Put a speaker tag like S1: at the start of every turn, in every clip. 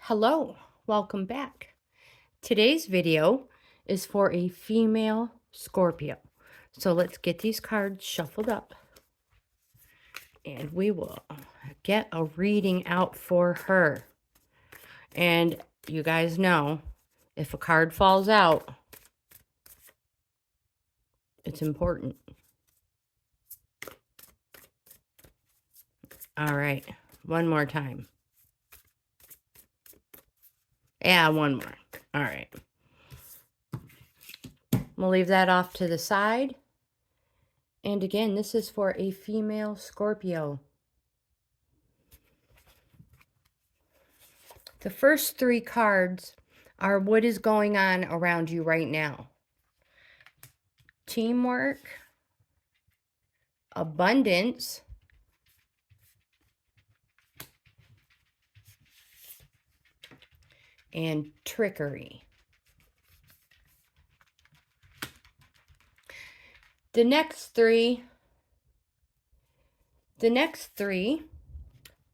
S1: Hello, welcome back. Today's video is for a female Scorpio. So let's get these cards shuffled up and we will get a reading out for her. And you guys know, if a card falls out, it's important. All right, one more time. Yeah, one more. All right. We'll leave that off to the side. And again, this is for a female Scorpio. The first three cards are what is going on around you right now. Teamwork, abundance, and trickery. The next three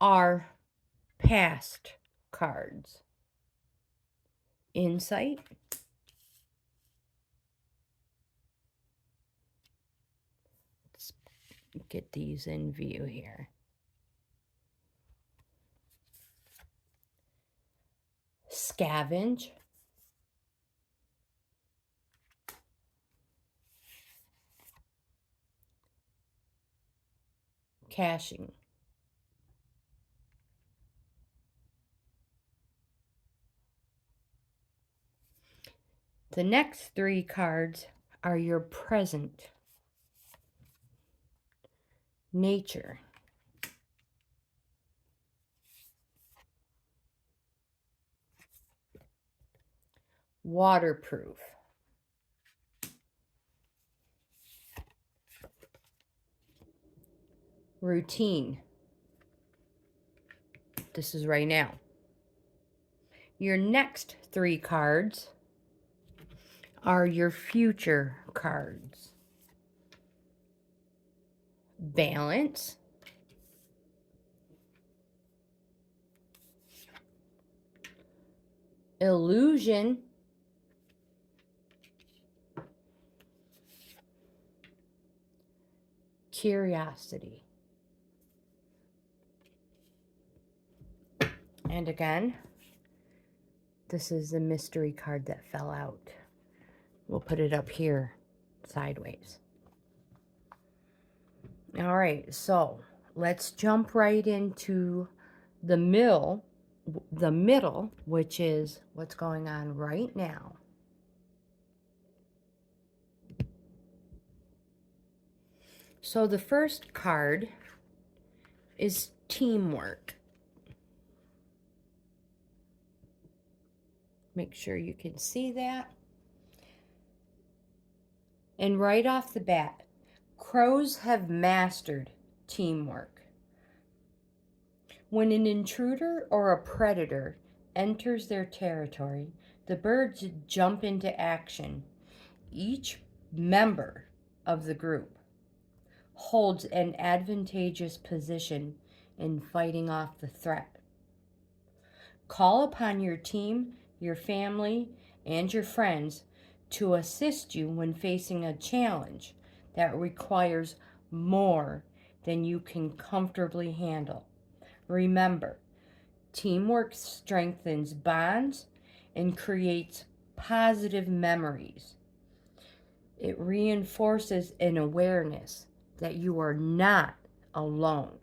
S1: are past cards. Insight, let's get these in view here. Scavenge, caching, the next three cards are your present. Nature, waterproof, routine. This is right now. Your next three cards are your future cards. Balance, illusion, curiosity. And again, this is the mystery card that fell out. We'll put it up here sideways. All right, so let's jump right into the middle, which is what's going on right now. So the first card is teamwork. Make sure you can see that. And right off the bat, crows have mastered teamwork. When an intruder or a predator enters their territory, the birds jump into action. Each member of the group holds an advantageous position in fighting off the threat. Call upon your team, your family, and your friends to assist you when facing a challenge that requires more than you can comfortably handle. Remember, teamwork strengthens bonds and creates positive memories. It reinforces an awareness that you are not alone.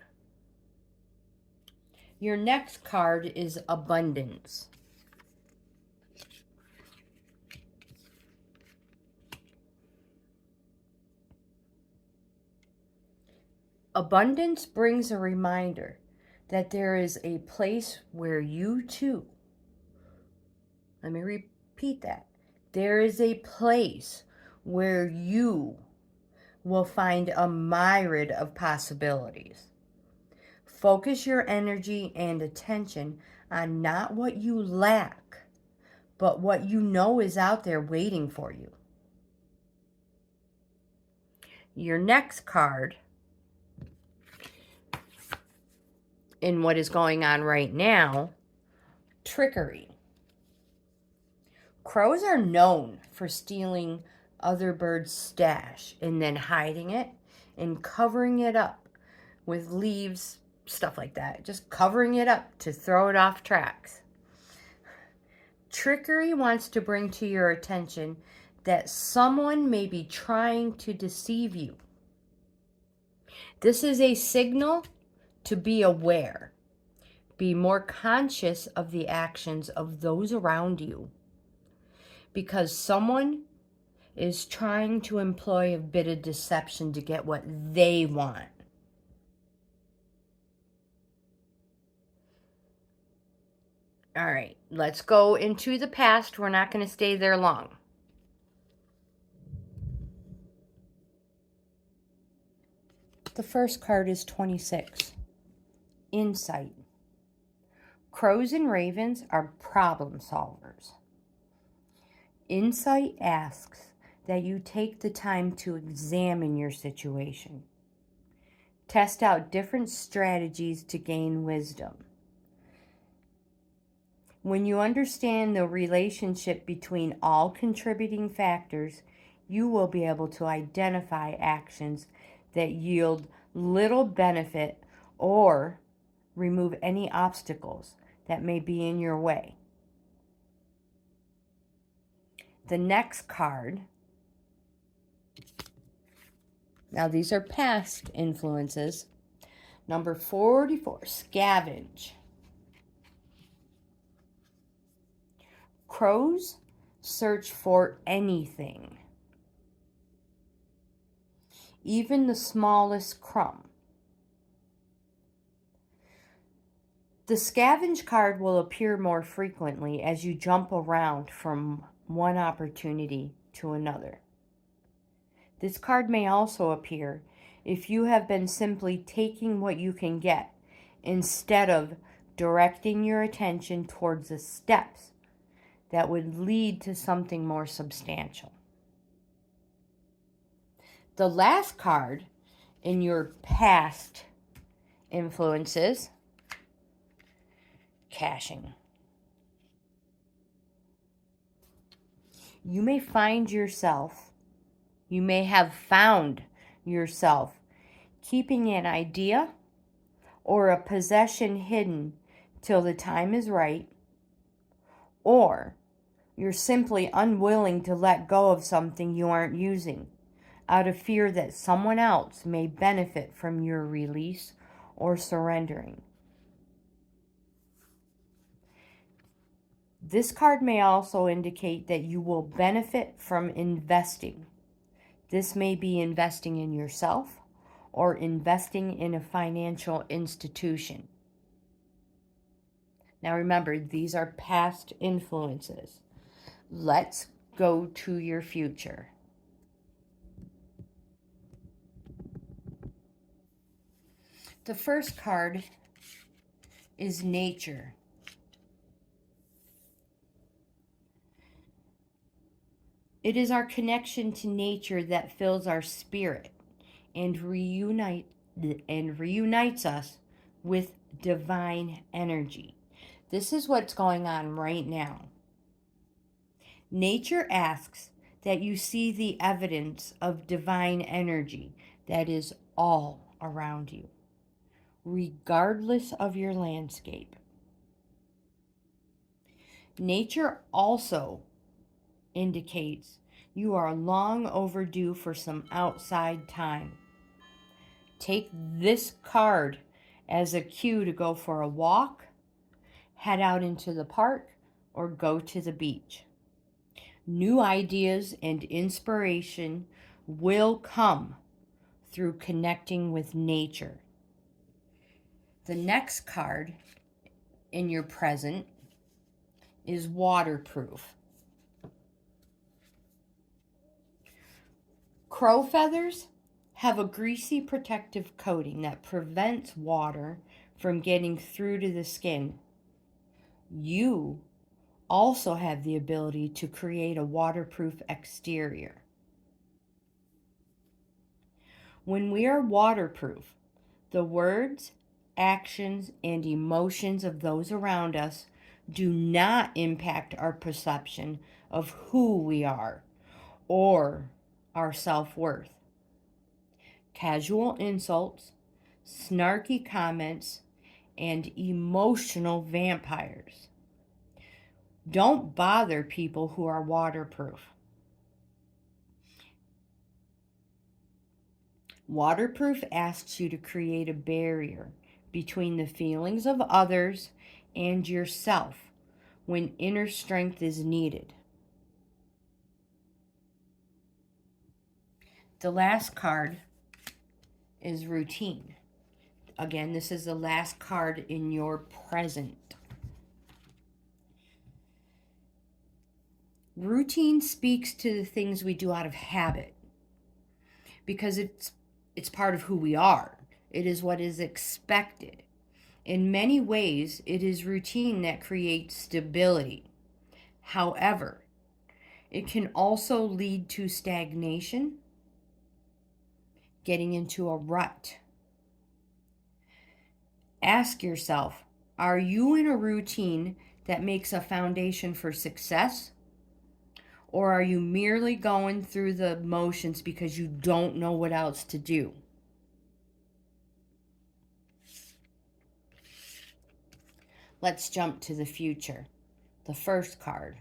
S1: Your next card is abundance. Abundance brings a reminder that there is a place where you too, let me repeat that, there is a place where you will find a myriad of possibilities. Focus your energy and attention on not what you lack, but what you know is out there waiting for you. Your next card in what is going on right now Trickery. Crows are known for stealing other birds' stash and then hiding it and covering it up with leaves, stuff like that. Just covering it up to throw it off tracks. Trickery wants to bring to your attention that someone may be trying to deceive you. This is a signal to be aware. Be more conscious of the actions of those around you, because someone is trying to employ a bit of deception to get what they want. All right, let's go into the past. We're not going to stay there long. The first card is 26. Insight. Crows and ravens are problem solvers. Insight asks that you take the time to examine your situation. Test out different strategies to gain wisdom. When you understand the relationship between all contributing factors, you will be able to identify actions that yield little benefit or remove any obstacles that may be in your way. The next card, now these are past influences. Number 44, scavenge. Crows search for anything, even the smallest crumb. The scavenge card will appear more frequently as you jump around from one opportunity to another. This card may also appear if you have been simply taking what you can get instead of directing your attention towards the steps that would lead to something more substantial. The last card in your past influences, caching. You may have found yourself keeping an idea or a possession hidden till the time is right, or you're simply unwilling to let go of something you aren't using out of fear that someone else may benefit from your release or surrendering. This card may also indicate that you will benefit from investing. This may be investing in yourself or investing in a financial institution. Now remember, these are past influences. Let's go to your future. The first card is nature. It is our connection to nature that fills our spirit and reunites us with divine energy. This is what's going on right now. Nature asks that you see the evidence of divine energy that is all around you, regardless of your landscape. Nature also indicates you are long overdue for some outside time. Take this card as a cue to go for a walk, head out into the park, or go to the beach. New ideas and inspiration will come through connecting with nature. The next card in your present is waterproof. Crow feathers have a greasy protective coating that prevents water from getting through to the skin. You also have the ability to create a waterproof exterior. When we are waterproof, the words, actions, and emotions of those around us do not impact our perception of who we are or our self-worth. Casual insults, snarky comments, and emotional vampires. Don't bother people who are waterproof. Waterproof asks you to create a barrier between the feelings of others and yourself when inner strength is needed. The last card is routine. Again, this is the last card in your present. Routine speaks to the things we do out of habit because it's part of who we are. It is what is expected. In many ways, it is routine that creates stability. However, it can also lead to stagnation, getting into a rut. Ask yourself, are you in a routine that makes a foundation for success? Or are you merely going through the motions because you don't know what else to do? Let's jump to the future. The first card.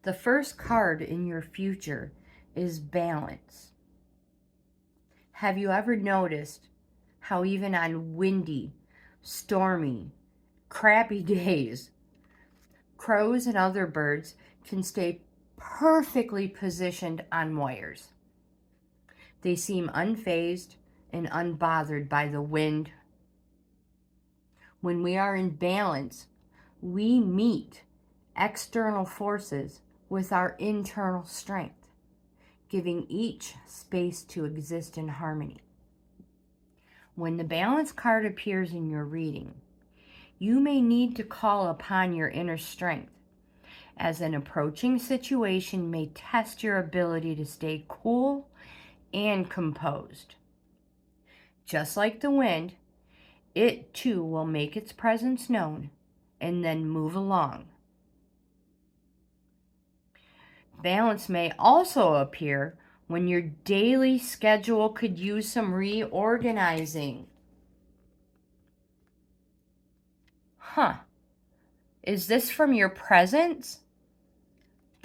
S1: The first card in your future is balance. Have you ever noticed how even on windy, stormy, crappy days, crows and other birds can stay perfectly positioned on wires? They seem unfazed and unbothered by the wind. When we are in balance, we meet external forces with our internal strength, giving each space to exist in harmony. When the balance card appears in your reading, you may need to call upon your inner strength, as an approaching situation may test your ability to stay cool and composed. Just like the wind, it too will make its presence known and then move along. Balance may also appear when your daily schedule could use some reorganizing. Is this from your present?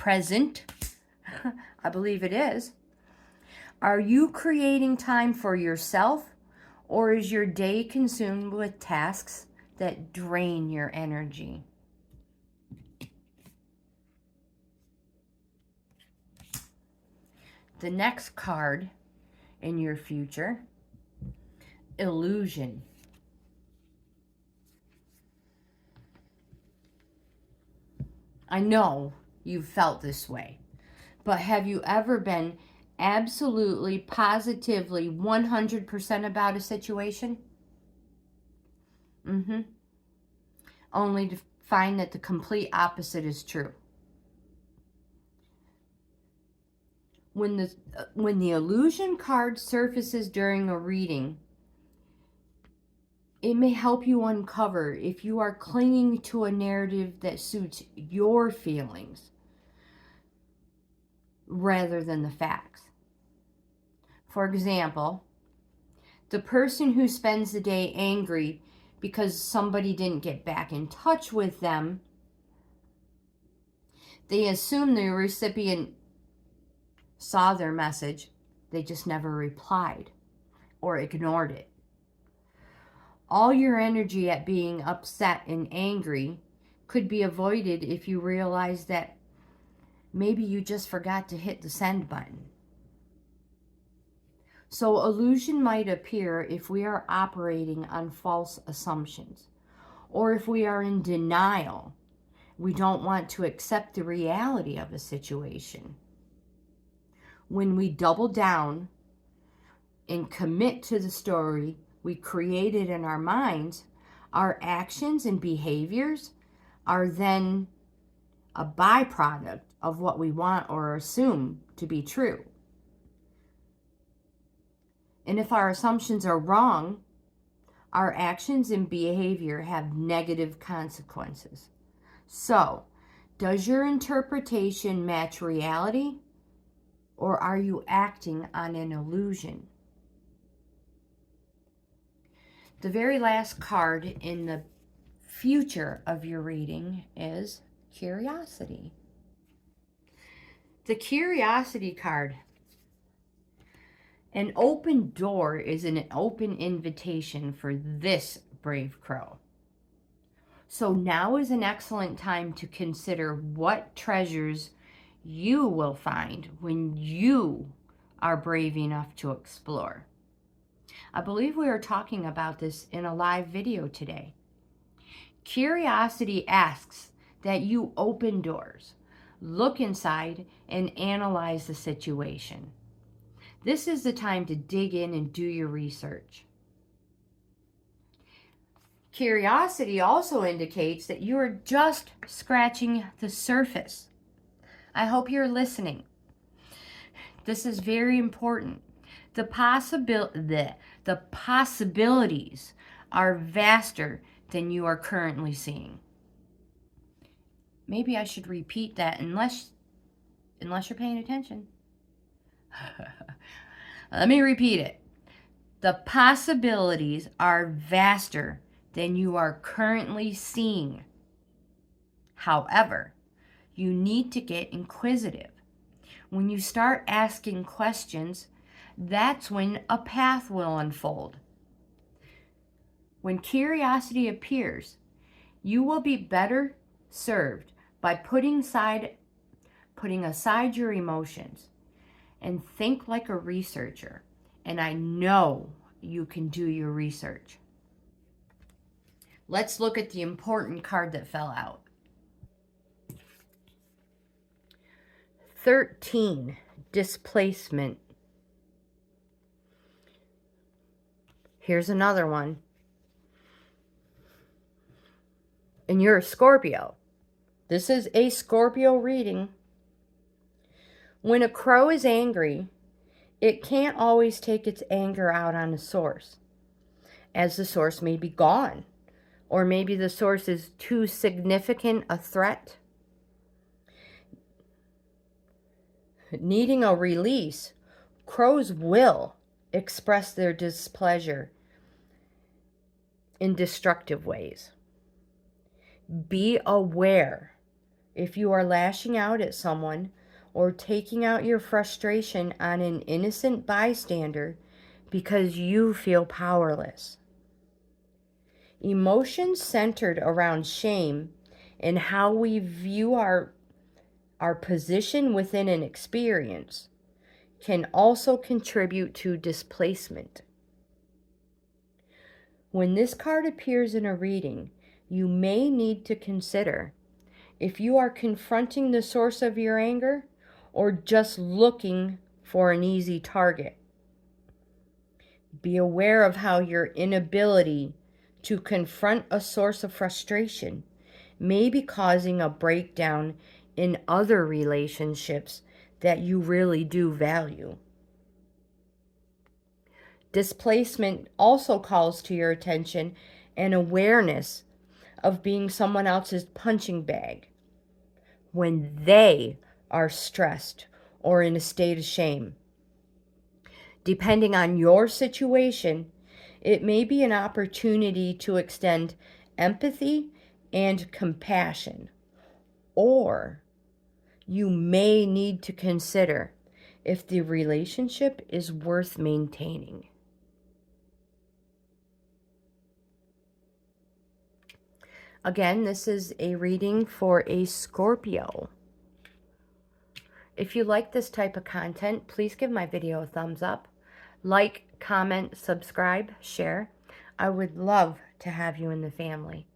S1: I believe it is. Are you creating time for yourself, or is your day consumed with tasks that drain your energy? The next card in your future, illusion. I know you've felt this way, but have you ever been absolutely, positively, 100% about a situation? Only to find that the complete opposite is true. When the illusion card surfaces during a reading, it may help you uncover if you are clinging to a narrative that suits your feelings rather than the facts. For example, the person who spends the day angry because somebody didn't get back in touch with them, they assume the recipient saw their message, they just never replied or ignored it. All your energy at being upset and angry could be avoided if you realize that maybe you just forgot to hit the send button. So illusion might appear if we are operating on false assumptions, or if we are in denial. We don't want to accept the reality of a situation. When we double down and commit to the story we created in our minds, our actions and behaviors are then a byproduct of what we want or assume to be true. And if our assumptions are wrong, Our actions and behavior have negative consequences. So, does your interpretation match reality, or are you acting on an illusion? The very last card in the future of your reading is curiosity. The curiosity card. An open door is an open invitation for this brave crow. So now is an excellent time to consider what treasures you will find when you are brave enough to explore. I believe we are talking about this in a live video today. Curiosity asks that you open doors, look inside, and analyze the situation. This is the time to dig in and do your research. Curiosity also indicates that you are just scratching the surface. I hope you're listening. This is very important. The possibilities are vaster than you are currently seeing. Maybe I should repeat that unless you're paying attention. Let me repeat it. The possibilities are vaster than you are currently seeing. However, you need to get inquisitive. When you start asking questions, that's when a path will unfold. When curiosity appears, you will be better served by putting aside your emotions and think like a researcher. And I know you can do your research. Let's look at the important card that fell out. 13, displacement. Here's another one. And you're a Scorpio. This is a Scorpio reading. When a crow is angry, it can't always take its anger out on a source, as the source may be gone, or maybe the source is too significant a threat. Needing a release, crows will express their displeasure in destructive ways. Be aware if you are lashing out at someone or taking out your frustration on an innocent bystander because you feel powerless. Emotions centered around shame and how we view our position within an experience can also contribute to displacement. When this card appears in a reading, you may need to consider if you are confronting the source of your anger or just looking for an easy target. Be aware of how your inability to confront a source of frustration may be causing a breakdown in other relationships that you really do value. Displacement also calls to your attention an awareness of being someone else's punching bag when they are stressed or in a state of shame. Depending on your situation, it may be an opportunity to extend empathy and compassion, or you may need to consider if the relationship is worth maintaining. Again, this is a reading for a Scorpio. If you like this type of content, please give my video a thumbs up. Like, comment, subscribe, share. I would love to have you in the family.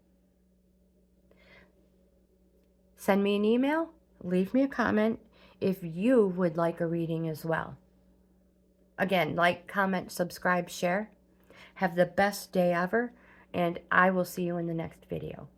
S1: Send me an email, leave me a comment if you would like a reading as well. Again, like, comment, subscribe, share. Have the best day ever, and I will see you in the next video.